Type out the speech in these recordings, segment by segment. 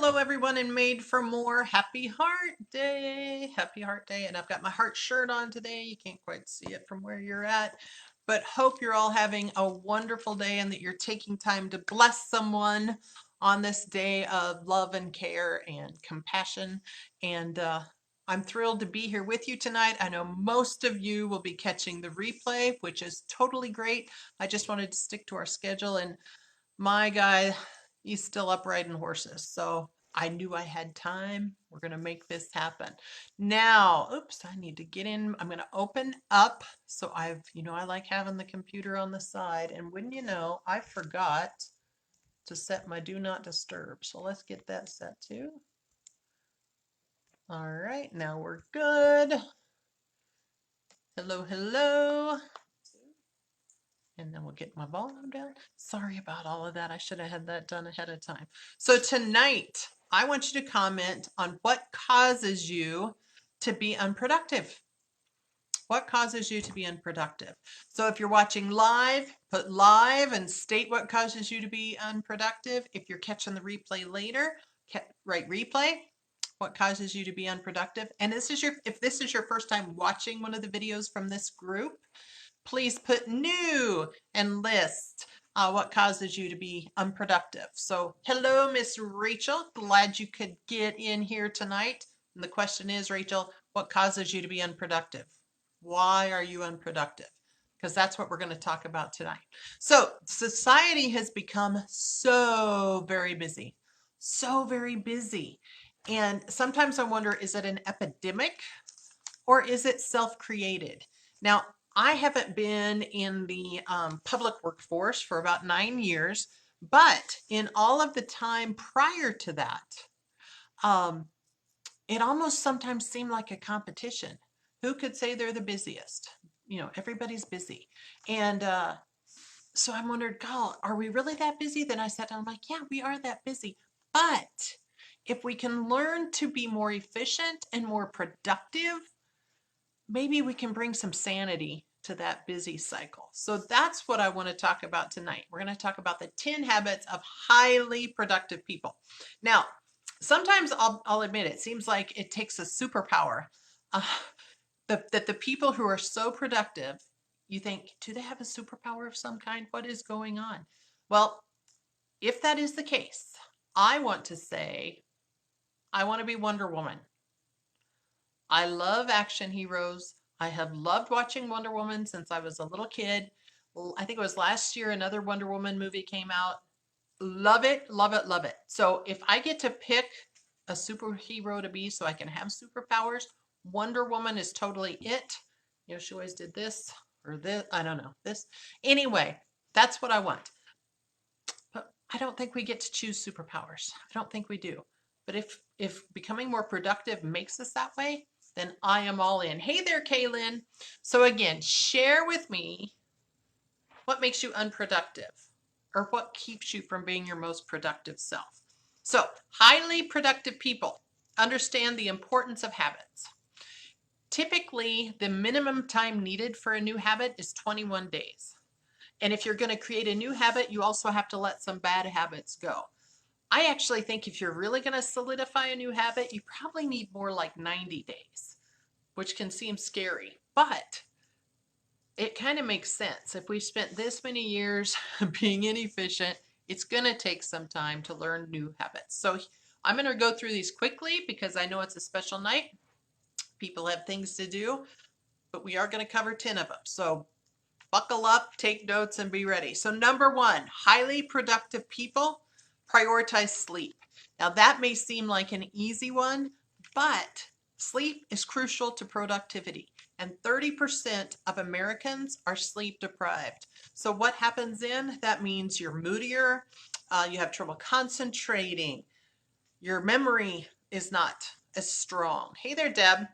Hello, everyone, and Made for More. Happy Heart Day. Happy Heart Day. And I've got my heart shirt on today. You can't quite see it from where you're at, but hope you're all having a wonderful day and that you're taking time to bless someone on this day of love and care and compassion. And I'm thrilled to be here with you tonight. I know most of you will be catching the replay, which is totally great. I just wanted to stick to our schedule, and my guy, he's still up riding horses. So I knew I had time. We're going to make this happen. Now, oops, I need to get in. I'm going to open up. So I like having the computer on the side. And wouldn't you know, I forgot to set my do not disturb. So let's get that set too. All right, now we're good. Hello, hello. And then we'll get my volume down. Sorry about all of that. I should have had that done ahead of time. So tonight, I want you to comment on what causes you to be unproductive. What causes you to be unproductive? So if you're watching live, put live and state what causes you to be unproductive. If you're catching the replay later, write replay. What causes you to be unproductive? And if this is your first time watching one of the videos from this group, please put new and list what causes you to be unproductive. So hello, Miss Rachel. Glad you could get in here tonight. And the question is, Rachel, what causes you to be unproductive? Why are you unproductive? Because that's what we're going to talk about tonight. So society has become so very busy, so very busy. And sometimes I wonder, is it an epidemic or is it self-created? Now, I haven't been in the public workforce for about 9 years, but in all of the time prior to that, um, it almost sometimes seemed like a competition. Who could say they're the busiest? Everybody's busy. And so I wondered, God, are we really that busy? Then I sat down, I'm like, yeah, we are that busy. But if we can learn to be more efficient and more productive, maybe we can bring some sanity to that busy cycle. So that's what I want to talk about tonight. We're going to talk about the 10 habits of highly productive people. Now, sometimes I'll admit it seems like it takes a superpower. Uh, that the people who are so productive, you think, do they have a superpower of some kind? What is going on? Well, if that is the case, I want to say, I want to be Wonder Woman. I love action heroes. I have loved watching Wonder Woman since I was a little kid. I think it was last year another Wonder Woman movie came out. Love it, love it, love it. So if I get to pick a superhero to be so I can have superpowers, Wonder Woman is totally it. She always did this or this. I don't know, this. Anyway, that's what I want. But I don't think we get to choose superpowers. I don't think we do. But if becoming more productive makes us that way, then I am all in. Hey there, Kaylin. So again, share with me what makes you unproductive or what keeps you from being your most productive self. So highly productive people understand the importance of habits. Typically, the minimum time needed for a new habit is 21 days. And if you're going to create a new habit, you also have to let some bad habits go. I actually think if you're really going to solidify a new habit, you probably need more like 90 days, which can seem scary, but it kind of makes sense. If we spent this many years being inefficient, it's going to take some time to learn new habits. So I'm going to go through these quickly because I know it's a special night. People have things to do, but we are going to cover 10 of them. So buckle up, take notes, and be ready. So number one, highly productive people prioritize sleep. Now that may seem like an easy one, but sleep is crucial to productivity. And 30% of Americans are sleep deprived. So what happens then? That means you're moodier, you have trouble concentrating, your memory is not as strong. Hey there, Deb.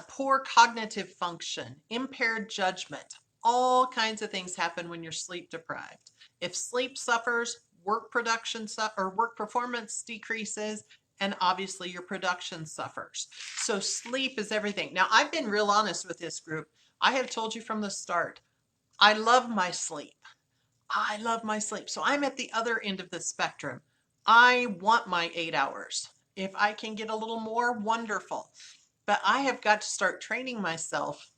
Poor cognitive function, impaired judgment, all kinds of things happen when you're sleep deprived. If sleep suffers, work production or work performance decreases, and obviously your production suffers. So sleep is everything. Now, I've been real honest with this group. I have told you from the start, I love my sleep. I love my sleep. So I'm at the other end of the spectrum. I want my 8 hours. If I can get a little more, wonderful. But I have got to start training myself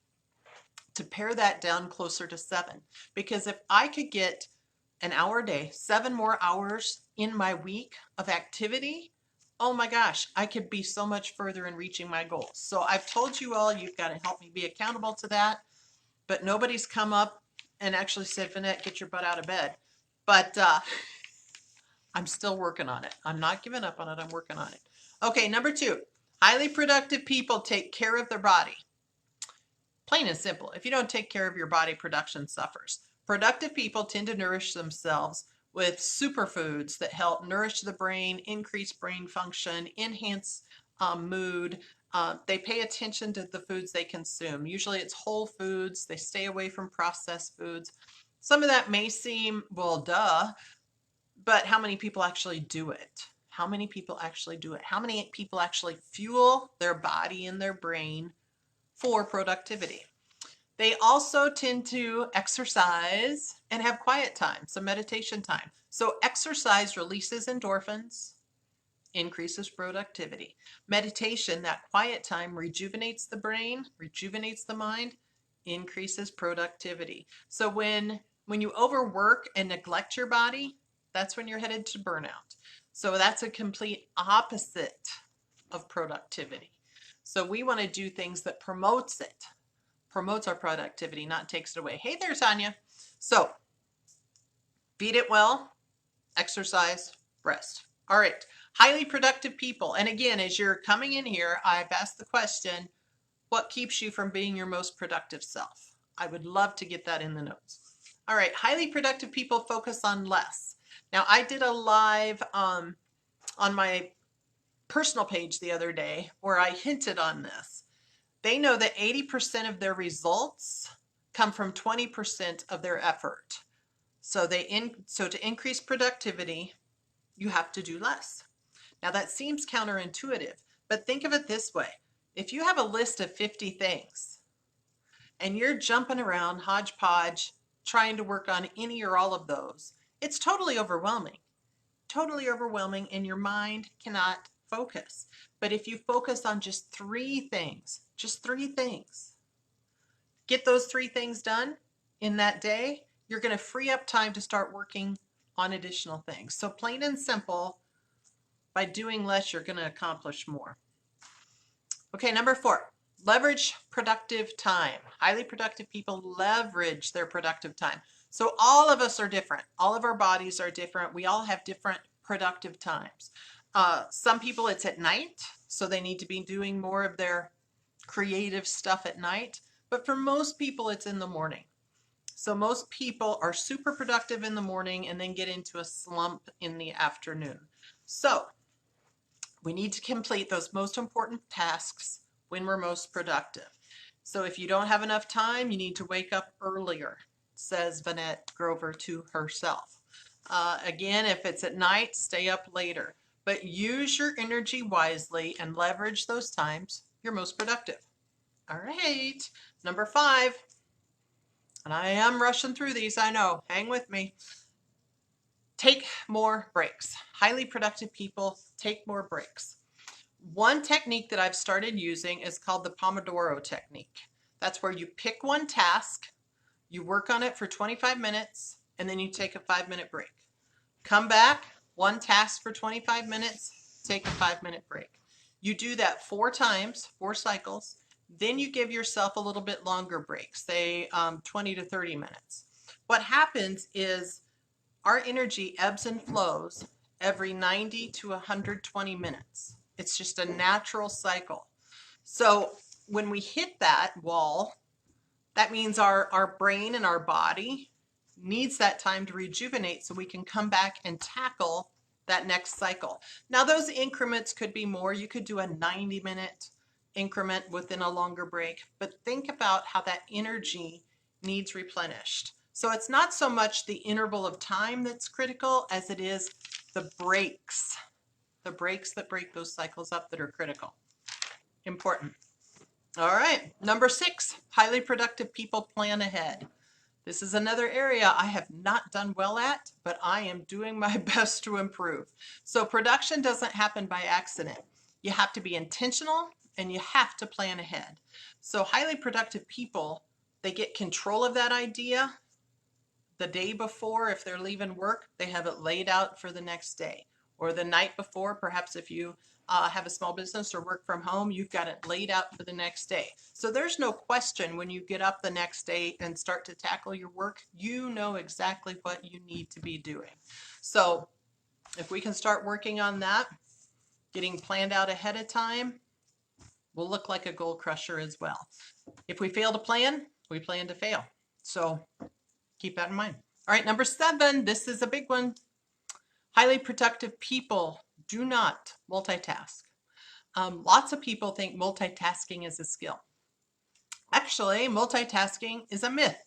to pare that down closer to 7. Because if I could get an hour a day, 7 more hours in my week of activity, oh my gosh, I could be so much further in reaching my goals. So I've told you all, you've got to help me be accountable to that. But nobody's come up and actually said, Vanette, get your butt out of bed. But I'm still working on it. I'm not giving up on it. I'm working on it. Okay, number 2, highly productive people take care of their body. Plain and simple. If you don't take care of your body, production suffers. Productive people tend to nourish themselves with superfoods that help nourish the brain, increase brain function, enhance mood. They pay attention to the foods they consume. Usually it's whole foods. They stay away from processed foods. Some of that may seem, well, duh, but how many people actually do it? How many people actually do it? How many people actually fuel their body and their brain for productivity? They also tend to exercise and have quiet time, some meditation time. So exercise releases endorphins, increases productivity. Meditation, that quiet time, rejuvenates the brain, rejuvenates the mind, increases productivity. So when you overwork and neglect your body, that's when you're headed to burnout. So that's a complete opposite of productivity. So we want to do things that promotes our productivity, not takes it away. Hey there, Tanya. So feed it well, exercise, rest. All right, highly productive people. And again, as you're coming in here, I've asked the question, what keeps you from being your most productive self? I would love to get that in the notes. All right, highly productive people focus on less. Now, I did a live on my personal page the other day where I hinted on this. They know that 80% of their results come from 20% of their effort. So to increase productivity, you have to do less. Now that seems counterintuitive, but think of it this way. If you have a list of 50 things and you're jumping around hodgepodge trying to work on any or all of those, it's totally overwhelming, and your mind cannot focus. But if you focus on just 3 things, get those 3 things done in that day, you're going to free up time to start working on additional things. So plain and simple, by doing less, you're going to accomplish more. Okay, number 4, leverage productive time. Highly productive people leverage their productive time. So all of us are different. All of our bodies are different. We all have different productive times. Some people it's at night, so they need to be doing more of their creative stuff at night. But for most people, it's in the morning. So most people are super productive in the morning and then get into a slump in the afternoon. So we need to complete those most important tasks when we're most productive. So if you don't have enough time, you need to wake up earlier, says Vanette Grover to herself. Again, if it's at night, stay up later. But use your energy wisely and leverage those times you're most productive. All right, number 5. And I am rushing through these, I know. Hang with me. Take more breaks. Highly productive people take more breaks. One technique that I've started using is called the Pomodoro technique. That's where you pick one task, you work on it for 25 minutes, and then you take a 5-minute break. Come back, one task for 25 minutes, take a 5-minute break. You do that 4 times, 4 cycles. Then you give yourself a little bit longer break, say 20 to 30 minutes. What happens is our energy ebbs and flows every 90 to 120 minutes. It's just a natural cycle. So when we hit that wall, that means our brain and our body needs that time to rejuvenate so we can come back and tackle that next cycle. Now those increments could be more. You could do a 90-minute increment within a longer break, but think about how that energy needs replenished. So it's not so much the interval of time that's critical as it is the breaks that break those cycles up that are critical. Important. All right, number 6, highly productive people plan ahead. This is another area I have not done well at, but I am doing my best to improve. So production doesn't happen by accident. You have to be intentional and you have to plan ahead. So highly productive people, they get control of that idea the day before. If they're leaving work, they have it laid out for the next day. Or the night before, perhaps if you have a small business or work from home, you've got it laid out for the next day. So there's no question when you get up the next day and start to tackle your work, you know exactly what you need to be doing. So if we can start working on that, getting planned out ahead of time, we'll look like a goal crusher as well. If we fail to plan, we plan to fail. So keep that in mind. All right, number 7, this is a big one. Highly productive people do not multitask. Lots of people think multitasking is a skill. Actually, multitasking is a myth.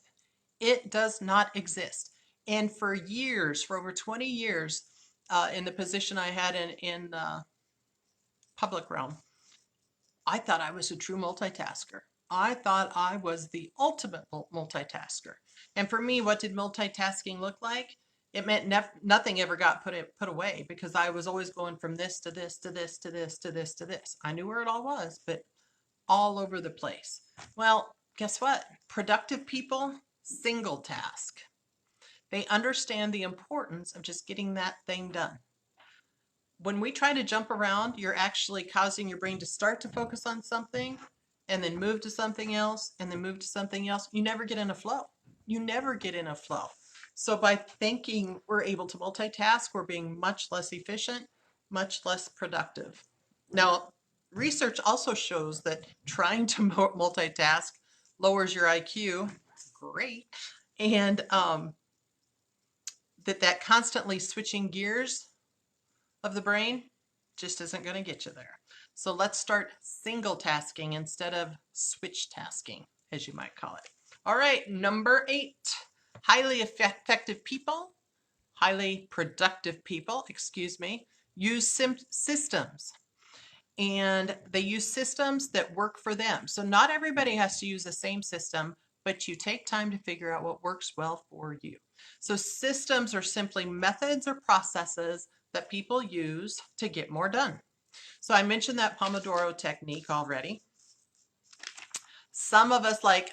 It does not exist. And for years, for over 20 years, in the position I had in the public realm, I thought I was a true multitasker. I thought I was the ultimate multitasker. And for me, what did multitasking look like? It meant nothing ever got put away because I was always going from this to this to this to this to this to this. I knew where it all was, but all over the place. Well, guess what? Productive people single task. They understand the importance of just getting that thing done. When we try to jump around, you're actually causing your brain to start to focus on something and then move to something else and then move to something else. You never get in a flow. You never get in a flow. So by thinking we're able to multitask, we're being much less efficient, much less productive. Now, research also shows that trying to multitask lowers your IQ. Great. And that constantly switching gears of the brain just isn't going to get you there. So let's start single tasking instead of switch tasking, as you might call it. All right, number 8, highly effective people, highly productive people, use systems. And they use systems that work for them. So not everybody has to use the same system, but you take time to figure out what works well for you. So systems are simply methods or processes that people use to get more done. So I mentioned that Pomodoro technique already. Some of us, like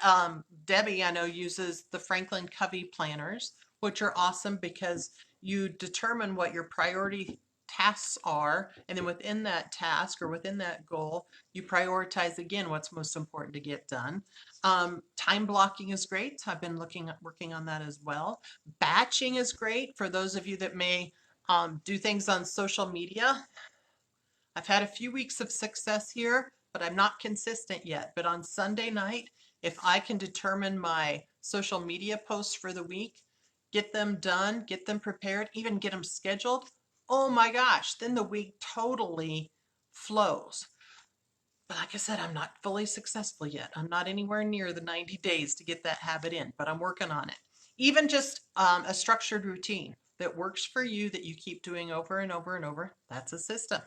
Debbie, I know, uses the Franklin Covey planners, which are awesome because you determine what your priority tasks are, and then within that task or within that goal, you prioritize again what's most important to get done. Time blocking is great. I've been working on that as well. Batching is great for those of you that may do things on social media. I've had a few weeks of success here, but I'm not consistent yet. But on Sunday night, if I can determine my social media posts for the week, get them done, get them prepared, even get them scheduled, oh my gosh, then the week totally flows. But like I said, I'm not fully successful yet. I'm not anywhere near the 90 days to get that habit in, but I'm working on it. Even just a structured routine that works for you that you keep doing over and over and over, that's a system.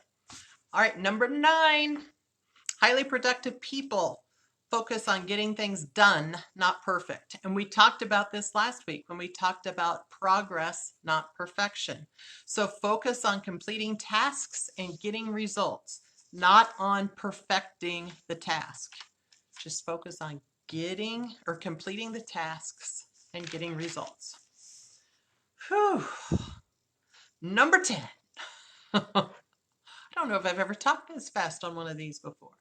All right, number 9, highly productive people focus on getting things done, not perfect. And we talked about this last week when we talked about progress, not perfection. So focus on completing tasks and getting results, not on perfecting the task. Just focus on getting or completing the tasks and getting results. Whew. Number 10. I don't know if I've ever talked this fast on one of these before.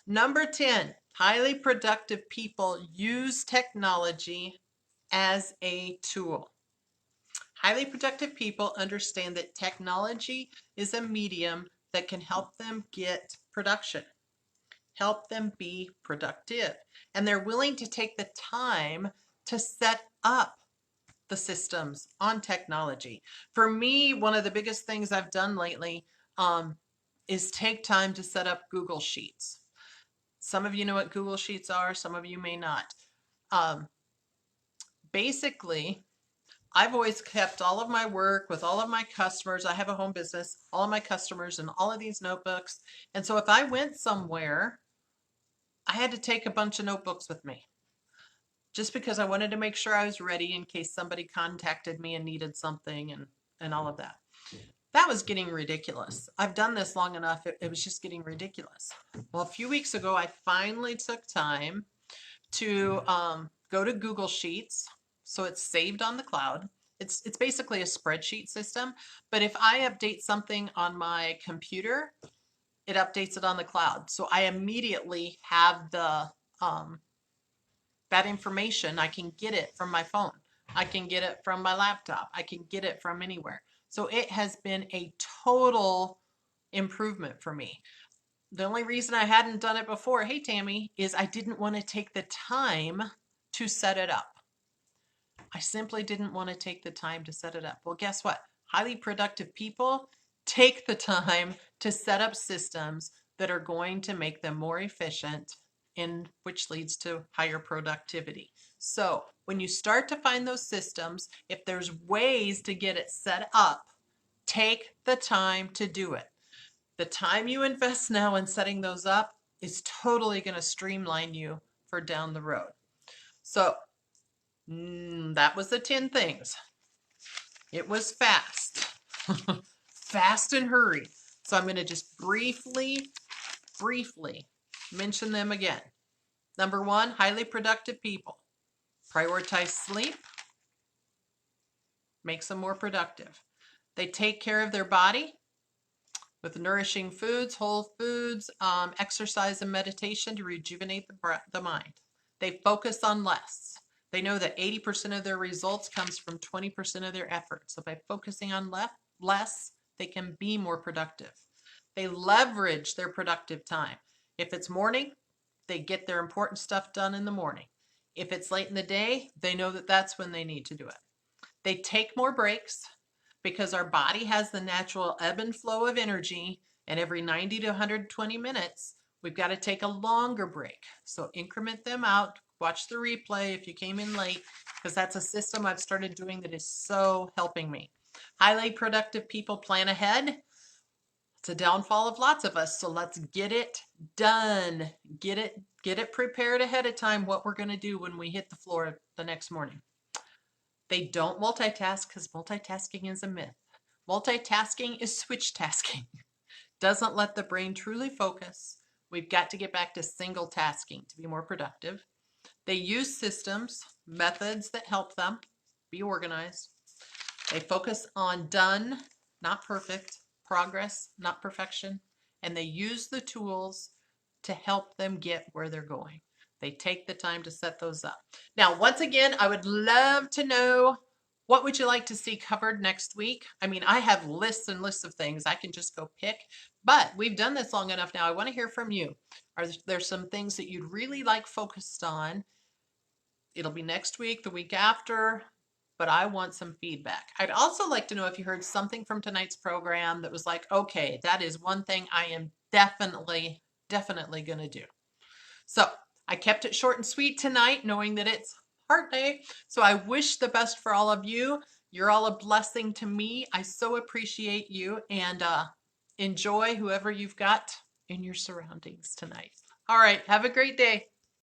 Number 10, highly productive people use technology as a tool. Highly productive people understand that technology is a medium that can help them get production, help them be productive. And they're willing to take the time to set up the systems on technology. For me, one of the biggest things I've done lately is take time to set up Google Sheets. Some of you know what Google Sheets are, some of you may not. Basically, I've always kept all of my work with all of my customers. I have a home business, all of my customers in all of these notebooks. And so if I went somewhere, I had to take a bunch of notebooks with me. just because I wanted to make sure I was ready in case somebody contacted me and needed something and all of that. That was getting ridiculous. I've done this long enough. It was just getting ridiculous. Well, a few weeks ago, I finally took time to go to Google Sheets. So it's saved on the cloud. It's basically a spreadsheet system. But if I update something on my computer, it updates it on the cloud. So I immediately have the that information. I can get it from my phone. I can get it from my laptop. I can get it from anywhere. So it has been a total improvement for me. The only reason I hadn't done it before, hey Tammy, is I didn't want to take the time to set it up. I simply didn't want to take the time to set it up. Well, guess what? Highly productive people take the time to set up systems that are going to make them more efficient, and which leads to higher productivity. So when you start to find those systems, if there's ways to get it set up, take the time to do it. The time you invest now in setting those up is totally going to streamline you for down the road. So that was the 10 things. It was fast, fast and hurry. So I'm going to just briefly mention them again. Number 1, highly productive people. Prioritize sleep, makes them more productive. They take care of their body with nourishing foods, whole foods, exercise and meditation to rejuvenate the mind. They focus on less. They know that 80% of their results comes from 20% of their effort. So by focusing on less, they can be more productive. They leverage their productive time. If it's morning, they get their important stuff done in the morning. If it's late in the day, they know that that's when they need to do it. They take more breaks because our body has the natural ebb and flow of energy, and every 90 to 120 minutes, we've got to take a longer break. So increment them out. Watch the replay if you came in late, because that's a system I've started doing that is so helping me. Highly productive people plan ahead. It's a downfall of lots of us, so let's get it done. Get it prepared ahead of time, what we're going to do when we hit the floor the next morning. They don't multitask because multitasking is a myth. Multitasking is switch tasking. Doesn't let the brain truly focus. We've got to get back to single tasking to be more productive. They use systems, methods that help them be organized. They focus on done, not perfect, progress, not perfection, and they use the tools to help them get where they're going. They take the time to set those up. Now, once again, I would love to know, what would you like to see covered next week? I mean, I have lists and lists of things. I can just go pick, but we've done this long enough now. I want to hear from you. Are there some things that you'd really like focused on? It'll be next week, the week after, but I want some feedback. I'd also like to know if you heard something from tonight's program that was like, okay, that is one thing I am definitely going to do. So I kept it short and sweet tonight, knowing that it's Heart Day. So I wish the best for all of you. You're all a blessing to me. I so appreciate you, and enjoy whoever you've got in your surroundings tonight. All right. Have a great day.